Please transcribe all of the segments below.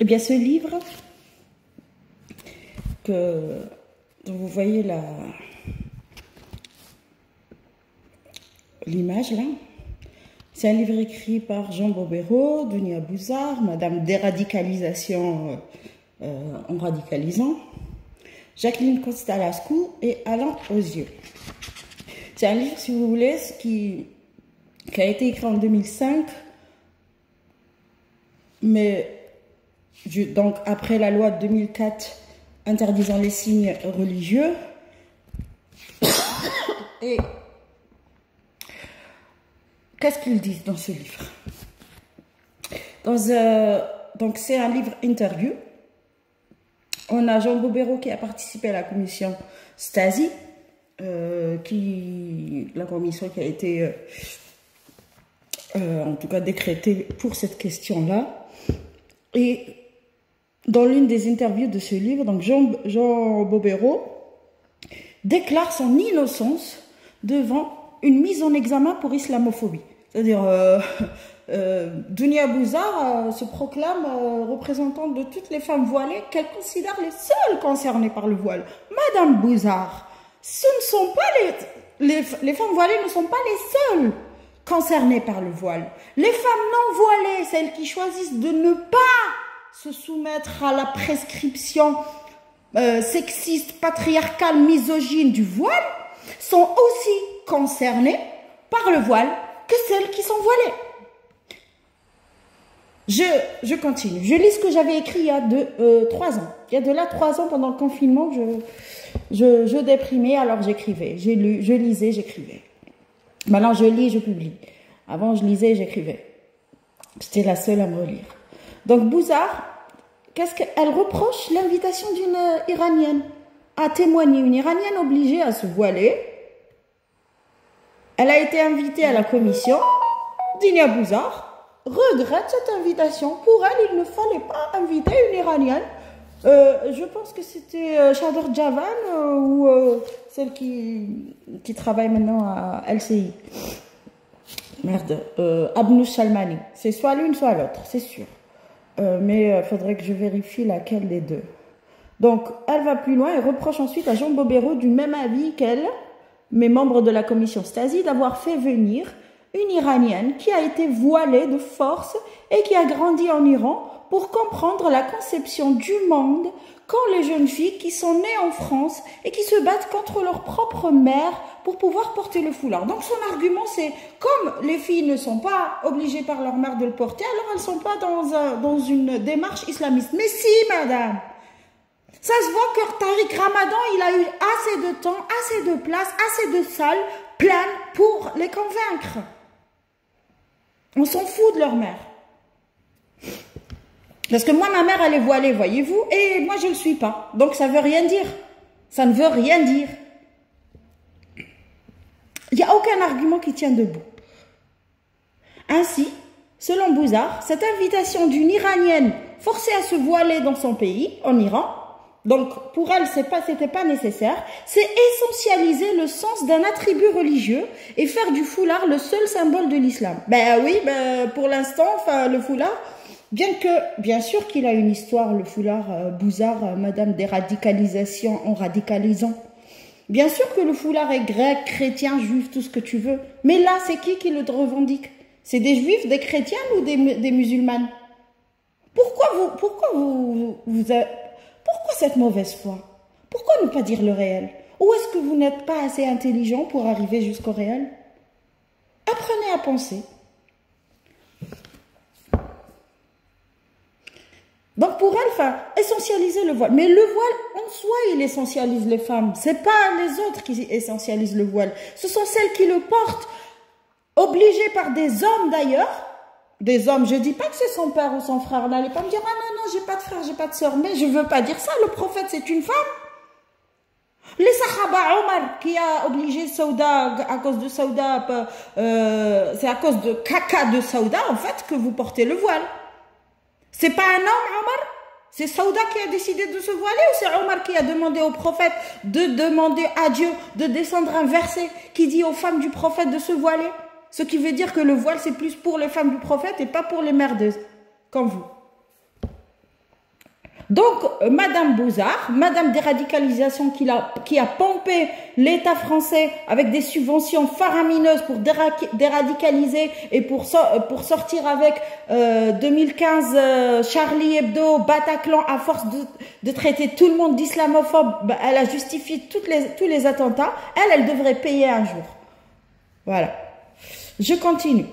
Eh bien, ce livre, dont vous voyez l'image là, c'est un livre écrit par Jean Bobéro, Dounia Bouzard, Madame Déradicalisation en radicalisant, Jacqueline Costa-Lascou et Alain Osieux. C'est un livre, si vous voulez, qui a été écrit en 2005, mais donc après la loi de 2004 interdisant les signes religieux. Et qu'est-ce qu'ils disent dans ce livre? Donc c'est un livre interview. On a Jean Bobéro qui a participé à la commission Stasi, la commission qui a été en tout cas décrétée pour cette question-là. Et dans l'une des interviews de ce livre, donc Jean Bobéro déclare son innocence devant une mise en examen pour islamophobie. C'est-à-dire, Dounia Bouzard se proclame représentante de toutes les femmes voilées qu'elle considère les seules concernées par le voile. Madame Bouzard, ce ne sont pas les femmes voilées ne sont pas les seules concernées par le voile. Les femmes non voilées, celles qui choisissent de ne pas se soumettre à la prescription sexiste, patriarcale, misogyne du voile, sont aussi concernées par le voile que celles qui sont voilées. Je continue. Je lis ce que j'avais écrit il y a 3 ans. Il y a de là 3 ans, pendant le confinement, je déprimais, alors j'écrivais. Je lisais, j'écrivais. Maintenant, je lis, je publie. Avant, je lisais, j'écrivais. J'étais la seule à me relire. Donc, Bouzard, qu'est-ce qu'elle reproche? L'invitation d'une Iranienne à témoigner. Une Iranienne obligée à se voiler. Elle a été invitée à la commission. Dounia Bouzard regrette cette invitation. Pour elle, il ne fallait pas inviter une Iranienne. Je pense que c'était Chador Javan ou celle qui travaille maintenant à LCI. Merde, Abnous Salmani. C'est soit l'une, soit l'autre, c'est sûr. Mais il faudrait que je vérifie laquelle des deux. Donc, elle va plus loin et reproche ensuite à Jean Bobéro, du même avis qu'elle, mais membre de la commission Stasi, d'avoir fait venir une Iranienne qui a été voilée de force et qui a grandi en Iran pour comprendre la conception du monde qu'ont les jeunes filles qui sont nées en France et qui se battent contre leur propre mère pour pouvoir porter le foulard. Donc son argument, c'est comme les filles ne sont pas obligées par leur mère de le porter, alors elles ne sont pas dans une démarche islamiste. Mais si, madame, ça se voit que Tariq Ramadan, il a eu assez de temps, assez de place, assez de salles pleines pour les convaincre. On s'en fout de leur mère. Parce que moi, ma mère, elle est voilée, voyez-vous, et moi, je ne le suis pas. Donc, ça ne veut rien dire. Ça ne veut rien dire. Il n'y a aucun argument qui tient debout. Ainsi, selon Bouzard, cette invitation d'une Iranienne forcée à se voiler dans son pays, en Iran, donc pour elle, c'était pas nécessaire, c'est essentialiser le sens d'un attribut religieux et faire du foulard le seul symbole de l'islam. Ben oui, pour l'instant, enfin, le foulard, bien sûr qu'il a une histoire, le foulard, Bouzard, Madame Déradicalisation en radicalisant. Bien sûr que le foulard est grec, chrétien, juif, tout ce que tu veux. Mais là, c'est qui le revendique? C'est des juifs, des chrétiens ou des musulmanes? Pourquoi cette mauvaise foi? Pourquoi ne pas dire le réel? Ou est-ce que vous n'êtes pas assez intelligent pour arriver jusqu'au réel? Apprenez à penser. Donc pour elle, essentialiser le voile. Mais le voile, en soi, il essentialise les femmes. C'est pas les autres qui essentialisent le voile. Ce sont celles qui le portent, obligées par des hommes d'ailleurs. Des hommes, je dis pas que c'est son père ou son frère. N'allez pas me dire, ah non, j'ai pas de frère, j'ai pas de soeur. Mais je veux pas dire ça, le prophète c'est une femme. Les Sahaba, Omar, qui a obligé Saouda, à cause de Saouda, c'est à cause de caca de Saouda, en fait, que vous portez le voile. C'est pas un homme, Omar? C'est Saouda qui a décidé de se voiler ou c'est Omar qui a demandé au prophète de demander à Dieu de descendre un verset qui dit aux femmes du prophète de se voiler? Ce qui veut dire que le voile, c'est plus pour les femmes du prophète et pas pour les merdeuses, comme vous. Donc, Madame Bouzard, Madame déradicalisation qui a pompé l'État français avec des subventions faramineuses pour déradicaliser et pour sortir avec 2015 Charlie Hebdo, Bataclan, à force de traiter tout le monde d'islamophobe, bah, elle a justifié tous les attentats. Elle devrait payer un jour. Voilà. Je continue.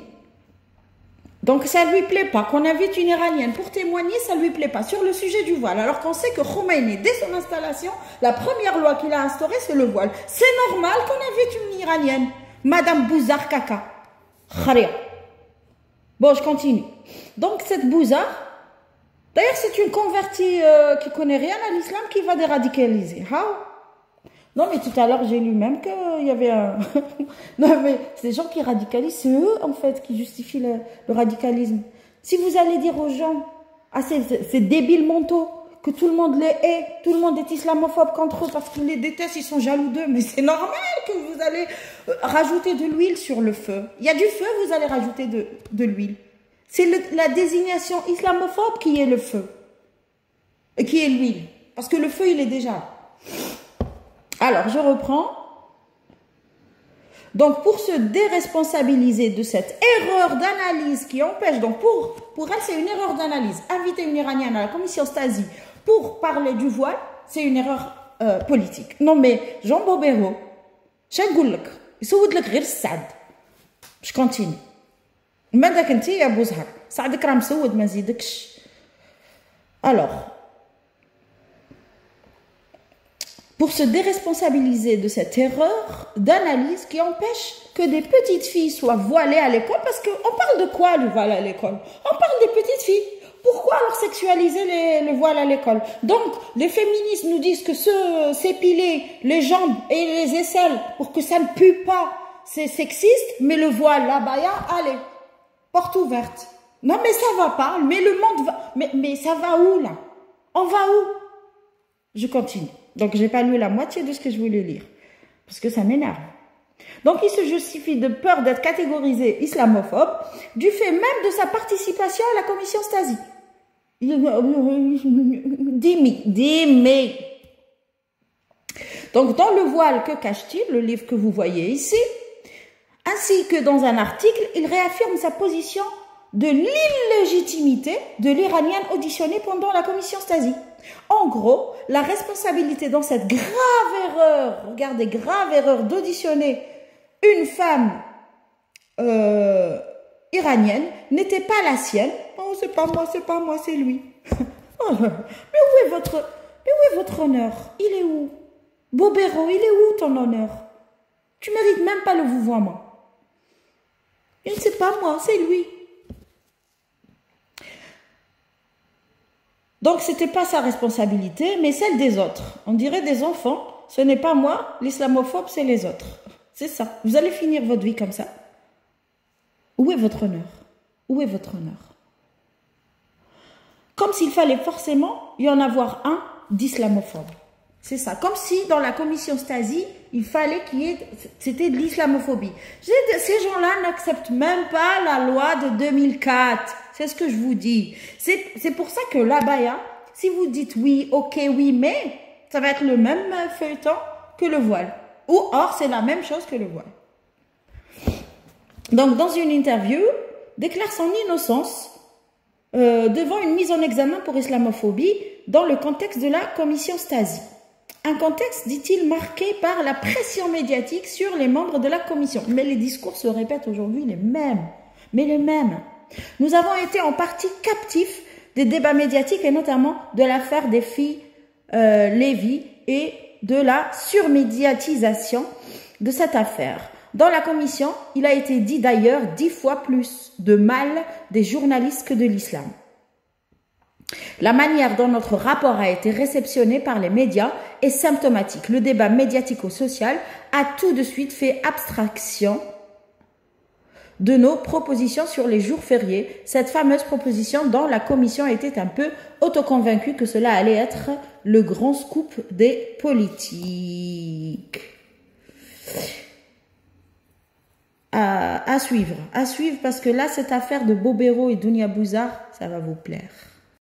Donc, ça ne lui plaît pas qu'on invite une Iranienne pour témoigner, ça ne lui plaît pas. Sur le sujet du voile, alors qu'on sait que Khomeini, dès son installation, la première loi qu'il a instaurée, c'est le voile. C'est normal qu'on invite une Iranienne. Madame Bouzard Kaka. Kharia. Bon, je continue. Donc, cette Bouzard, d'ailleurs, c'est une convertie qui connaît rien à l'islam qui va déradicaliser. How? Non, mais tout à l'heure, j'ai lu même qu'il y avait un... Non, mais c'est des gens qui radicalisent, c'est eux, en fait, qui justifient le radicalisme. Si vous allez dire aux gens, ah, c'est débiles mentaux, que tout le monde les hait, tout le monde est islamophobe contre eux parce qu'ils les détestent, ils sont jaloux d'eux, mais c'est normal que vous allez rajouter de l'huile sur le feu. Il y a du feu, vous allez rajouter de l'huile. C'est la désignation islamophobe qui est le feu, et qui est l'huile, parce que le feu, il est déjà là. Alors, je reprends. Donc, pour se déresponsabiliser de cette erreur d'analyse qui empêche, donc pour elle, c'est une erreur d'analyse. Inviter une Iranienne à la commission Stasi pour parler du voile, c'est une erreur politique. Non, mais Jean Bobéro, je continue. Alors, pour se déresponsabiliser de cette erreur d'analyse qui empêche que des petites filles soient voilées à l'école, parce qu'on parle de quoi le voile à l'école? On parle des petites filles. Pourquoi alors sexualiser le voile à l'école? Donc, les féministes nous disent que s'épiler les jambes et les aisselles pour que ça ne pue pas, c'est sexiste, mais le voile, la baya, allez, porte ouverte. Non, mais ça va pas, mais le monde va... Mais ça va où, là? On va où? Je continue. Donc, j'ai pas lu la moitié de ce que je voulais lire. Parce que ça m'énerve. Donc, il se justifie de peur d'être catégorisé islamophobe du fait même de sa participation à la commission Stasi. Dimi. Donc, dans Le voile, que cache-t-il? Le livre que vous voyez ici. Ainsi que dans un article, il réaffirme sa position de l'illégitimité de l'Iranienne auditionnée pendant la commission Stasi. En gros, la responsabilité dans cette grave erreur, regardez, grave erreur d'auditionner une femme iranienne n'était pas la sienne. Oh, c'est pas moi, c'est lui. Oh, mais où est votre honneur? Il est où? Bobéro, il est où ton honneur? Tu mérites même pas le vouvoiement. Il ne sait pas moi, c'est lui. Donc, c'était pas sa responsabilité, mais celle des autres. On dirait des enfants. Ce n'est pas moi, l'islamophobe, c'est les autres. C'est ça. Vous allez finir votre vie comme ça. Où est votre honneur? Où est votre honneur? Comme s'il fallait forcément y en avoir un d'islamophobe. C'est ça. Comme si dans la commission Stasi, il fallait qu'il y ait... C'était de l'islamophobie. Ces gens-là n'acceptent même pas la loi de 2004. C'est ce que je vous dis. C'est pour ça que l'abaya, si vous dites oui, ok, oui, mais, ça va être le même feuilleton que le voile. Ou or, c'est la même chose que le voile. Donc, dans une interview, déclare son innocence devant une mise en examen pour islamophobie dans le contexte de la commission Stasi. Un contexte, dit-il, marqué par la pression médiatique sur les membres de la commission. Mais les discours se répètent aujourd'hui les mêmes. Mais les mêmes. Nous avons été en partie captifs des débats médiatiques et notamment de l'affaire des filles Lévy et de la surmédiatisation de cette affaire. Dans la commission, il a été dit d'ailleurs 10 fois plus de mal des journalistes que de l'islam. La manière dont notre rapport a été réceptionné par les médias est symptomatique. Le débat médiatico-social a tout de suite fait abstraction de nos propositions sur les jours fériés. Cette fameuse proposition dont la commission était un peu autoconvaincue que cela allait être le grand scoop des politiques. À suivre parce que là, cette affaire de Bobéro et Dounia Bouzard, ça va vous plaire.